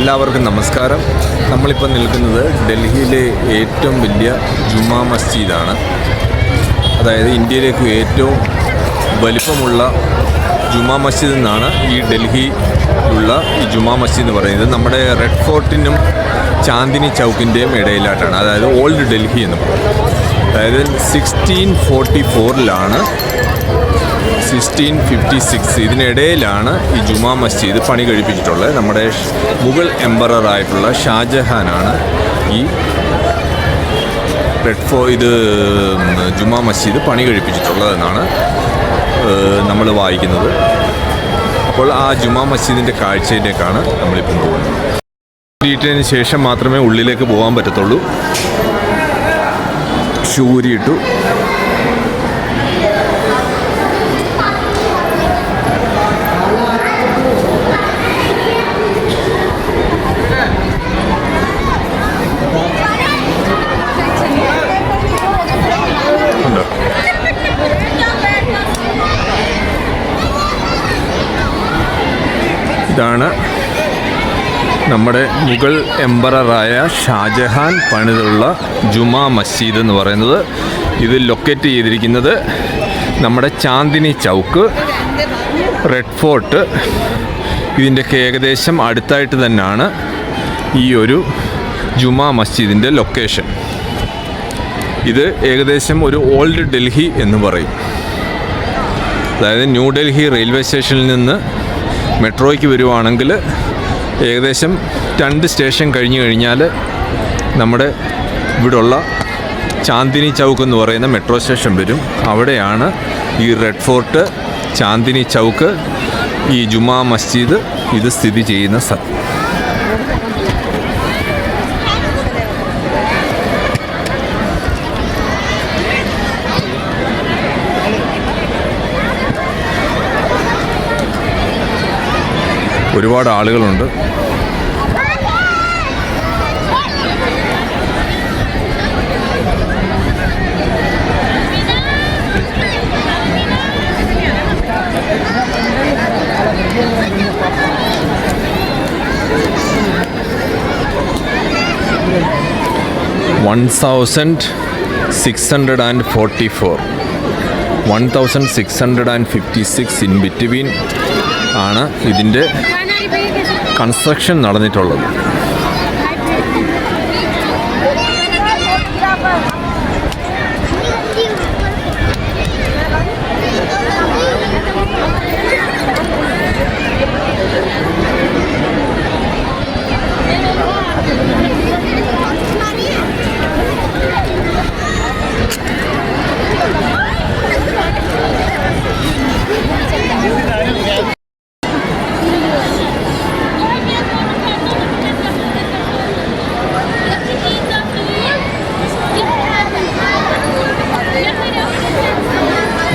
എല്ലാവർക്കും നമസ്കാരം. നമ്മളിപ്പോൾ നിൽക്കുന്നത് ഡൽഹിയിലെ ഏറ്റവും വലിയ ജുമാ മസ്ജിദാണ്. അതായത് ഇന്ത്യയിലേക്ക് ഏറ്റവും വലിപ്പമുള്ള ജുമാ മസ്ജിദ് എന്നാണ് ഈ ഡൽഹിയിലുള്ള ഈ ജുമാ മസ്ജിദ് എന്ന് പറയുന്നത്. നമ്മുടെ റെഡ് ഫോർട്ടിനും ചാന്ദിനി ചൗക്കിൻ്റെയും ഇടയിലായിട്ടാണ്. അതായത് ഓൾഡ് ഡൽഹി എന്ന് പറയും. അതായത് 1644 1656 ഇതിനിടയിലാണ് ഈ ജുമാ മസ്ജിദ് പണി കഴിപ്പിച്ചിട്ടുള്ളത്. നമ്മുടെ മുഗൾ എംപററായിട്ടുള്ള ഷാജഹാനാണ് ഈ ഇത് ജുമാ മസ്ജിദ് പണി കഴിപ്പിച്ചിട്ടുള്ളതെന്നാണ് നമ്മൾ വായിക്കുന്നത്. അപ്പോൾ ആ ജുമാ മസ്ജിദിൻ്റെ കാഴ്ചയിലേക്കാണ് നമ്മളിപ്പം പോകുന്നത്. ഊരിയിട്ടതിന് ശേഷം മാത്രമേ ഉള്ളിലേക്ക് പോകാൻ പറ്റത്തുള്ളൂ. ഷൂ ഊരിയിട്ടു. ഇതാണ് നമ്മുടെ മുഗൾ എംപററായ ഷാജഹാൻ പണിതുള്ള ജുമാ മസ്ജിദ് എന്ന് പറയുന്നത്. ഇത് ലൊക്കേറ്റ് ചെയ്തിരിക്കുന്നത് നമ്മുടെ ചാന്ദിനി ചൗക്ക്, റെഡ് ഫോർട്ട് ഇതിൻ്റെയൊക്കെ ഏകദേശം അടുത്തായിട്ട് തന്നെയാണ് ഈ ഒരു ജുമാ മസ്ജിദിൻ്റെ ലൊക്കേഷൻ. ഇത് ഏകദേശം ഒരു ഓൾഡ് ഡൽഹി എന്ന് പറയും. അതായത് ന്യൂ ഡൽഹി റെയിൽവേ സ്റ്റേഷനിൽ നിന്ന് മെട്രോയ്ക്ക് വരുവാണെങ്കിൽ ഏകദേശം 2 സ്റ്റേഷൻ കഴിഞ്ഞ് കഴിഞ്ഞാൽ നമ്മുടെ ഇവിടുള്ള ചാന്ദിനി ചൗക്ക് എന്ന് പറയുന്ന മെട്രോ സ്റ്റേഷൻ വരും. അവിടെയാണ് ഈ റെഡ് ഫോർട്ട്, ചാന്ദിനി ചൗക്ക്, ഈ ജുമാ മസ്ജിദ് ഇത് സ്ഥിതി ചെയ്യുന്ന സ്ഥലം. ഒരുപാട് ആളുകളുണ്ട്. $1656 ഇൻ ബിറ്റ്വീൻ ആണ് ഇതിൻ്റെ കൺസ്ട്രക്ഷൻ നടന്നിട്ടുള്ളത്.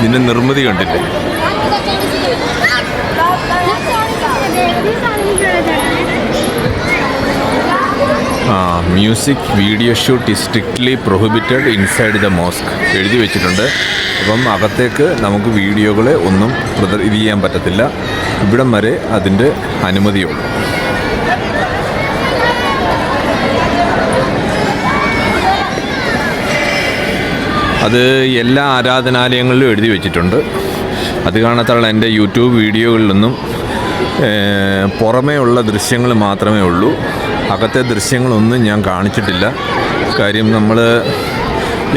ഇതിൻ്റെ നിർമ്മിതി കണ്ടില്ലേ? Music video shoot is strictly prohibited inside the mosque എഴുതി വെച്ചിട്ടുണ്ട്. അപ്പം അകത്തേക്ക് നമുക്ക് വീഡിയോകളെ ഒന്നും ഇത് ചെയ്യാൻ പറ്റത്തില്ല. ഇവിടം വരെ അതിൻ്റെ അനുമതിയുള്ളൂ. അത് എല്ലാ ആരാധനാലയങ്ങളിലും എഴുതി വെച്ചിട്ടുണ്ട്. അത് കാണാത്തുള്ള എൻ്റെ യൂട്യൂബ് വീഡിയോകളിലൊന്നും പുറമേ ഉള്ള ദൃശ്യങ്ങൾ മാത്രമേ ഉള്ളൂ. അകത്തെ ദൃശ്യങ്ങളൊന്നും ഞാൻ കാണിച്ചിട്ടില്ല. കാര്യം നമ്മൾ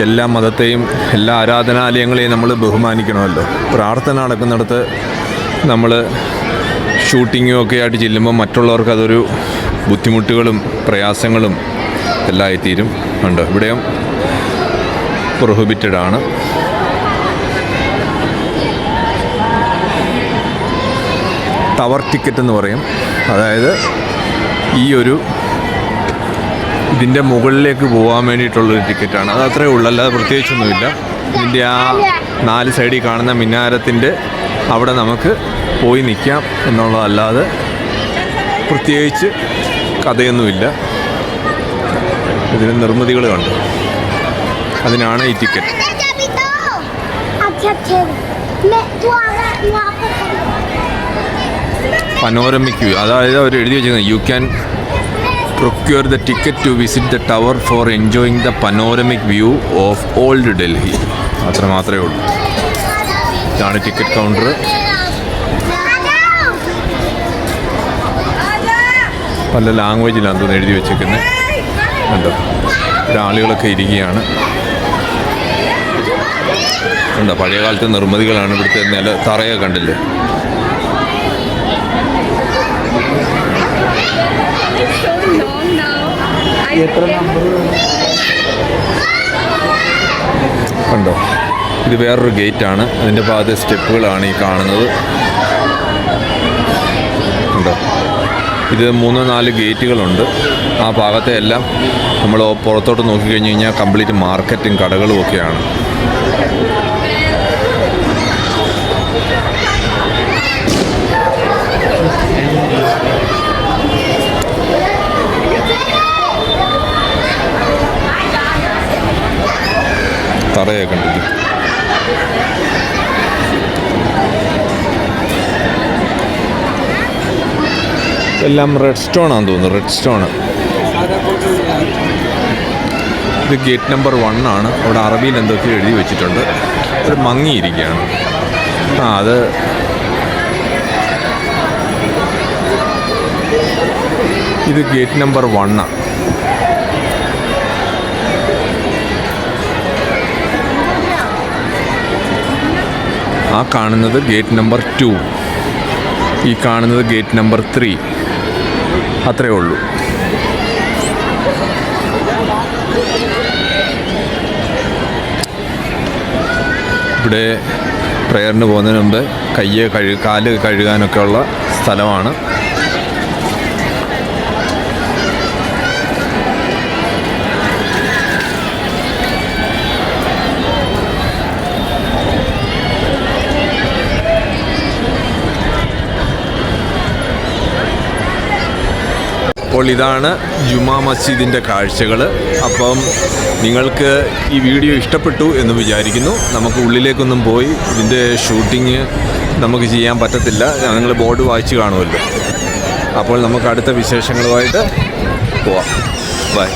എല്ലാ മതത്തെയും എല്ലാ ആരാധനാലയങ്ങളെയും നമ്മൾ ബഹുമാനിക്കണമല്ലോ. പ്രാർത്ഥന നടക്കുന്നിടത്ത് നമ്മൾ ഷൂട്ടിങ്ങും ഒക്കെ ആയിട്ട് ചെല്ലുമ്പോൾ മറ്റുള്ളവർക്ക് അതൊരു ബുദ്ധിമുട്ടുകളും പ്രയാസങ്ങളും എല്ലാം ആയിത്തീരും. ഉണ്ട് ഇവിടെയും പ്രൊഹിബിറ്റഡ് ആണ്. ടവർ ടിക്കറ്റ് എന്ന് പറയും. അതായത് ഈ ഒരു ഇതിൻ്റെ മുകളിലേക്ക് പോകാൻ വേണ്ടിയിട്ടുള്ളൊരു ടിക്കറ്റാണ്. അത് അത്രയേ ഉള്ളൂ, അല്ലാതെ പ്രത്യേകിച്ചൊന്നുമില്ല. ഇതിൻ്റെ ആ 4 സൈഡിൽ കാണുന്ന മിനാരത്തിൻ്റെ അവിടെ നമുക്ക് പോയി നിൽക്കാം എന്നുള്ളതല്ലാതെ പ്രത്യേകിച്ച് കഥയൊന്നുമില്ല. ഇതിന് നിർമ്മിതികൾ കണ്ടു, അതിനാണ് ഈ ടിക്കറ്റ്. പനോരമിക് വ്യൂ, അതായത് അവർ എഴുതി വെച്ചിരിക്കുന്നത് you can Procure the ticket to visit the tower for enjoying the panoramic view of old Delhi. അത്ര മാത്രമേ ഉള്ളൂ. ഇതാണ് ടിക്കറ്റ് കൗണ്ടർ. പല ലാംഗ്വേജിലാണ് തോന്നുന്നു എഴുതി വെച്ചേക്കുന്നത്. കണ്ടോ, ആളുകളൊക്കെ ഇരിക്കുകയാണ്. കണ്ടോ, പഴയ കാലത്തെ നിർമ്മിതികളാണ്. ഇവിടുത്തെ തറയൊക്കെ കണ്ടില്ലേ. കണ്ടോ, ഇത് വേറൊരു ഗേറ്റാണ്. അതിൻ്റെ ഭാഗത്തെ സ്റ്റെപ്പുകളാണ് ഈ കാണുന്നത്. കണ്ടോ, ഇത് 3-4 ഗേറ്റുകളുണ്ട്. ആ ഭാഗത്തെ എല്ലാം നമ്മൾ പുറത്തോട്ട് നോക്കിക്കഴിഞ്ഞ് കഴിഞ്ഞാൽ കംപ്ലീറ്റ് മാർക്കറ്റും കടകളും ഒക്കെയാണ്. തറയൊക്കെ കണ്ടിട്ട് എല്ലാം റെഡ് സ്റ്റോൺ ആണെന്ന് തോന്നുന്നു. Red stone. ഇത് ഗേറ്റ് നമ്പർ 1 ആണ്. അവിടെ അറബിയിൽ എന്തൊക്കെയോ എഴുതി വെച്ചിട്ടുണ്ട്. അത് മങ്ങിയിരിക്കുകയാണ്. അത് ഇത് ഗേറ്റ് നമ്പർ 1 ആണ്. ആ കാണുന്നത് ഗേറ്റ് നമ്പർ 2. ഈ കാണുന്നത് ഗേറ്റ് നമ്പർ 3. അത്രയേ ഉള്ളൂ. ഇവിടെ പ്രയറിന് പോകുന്നതിന് മുമ്പ് കാല് കഴുകാനൊക്കെ ഉള്ള സ്ഥലമാണ്. അപ്പോൾ ഇതാണ് ജുമാ മസ്ജിദിൻ്റെ കാഴ്ചകൾ. അപ്പം നിങ്ങൾക്ക് ഈ വീഡിയോ ഇഷ്ടപ്പെട്ടു എന്ന് വിചാരിക്കുന്നു. നമുക്ക് ഉള്ളിലേക്കൊന്നും പോയി ഇതിൻ്റെ ഷൂട്ടിങ് നമുക്ക് ചെയ്യാൻ പറ്റത്തില്ല. നിങ്ങൾ ബോർഡ് വായിച്ച് കാണുമല്ലോ. അപ്പോൾ നമുക്ക് അടുത്ത വിശേഷങ്ങളുമായിട്ട് പോവാം. ബൈ.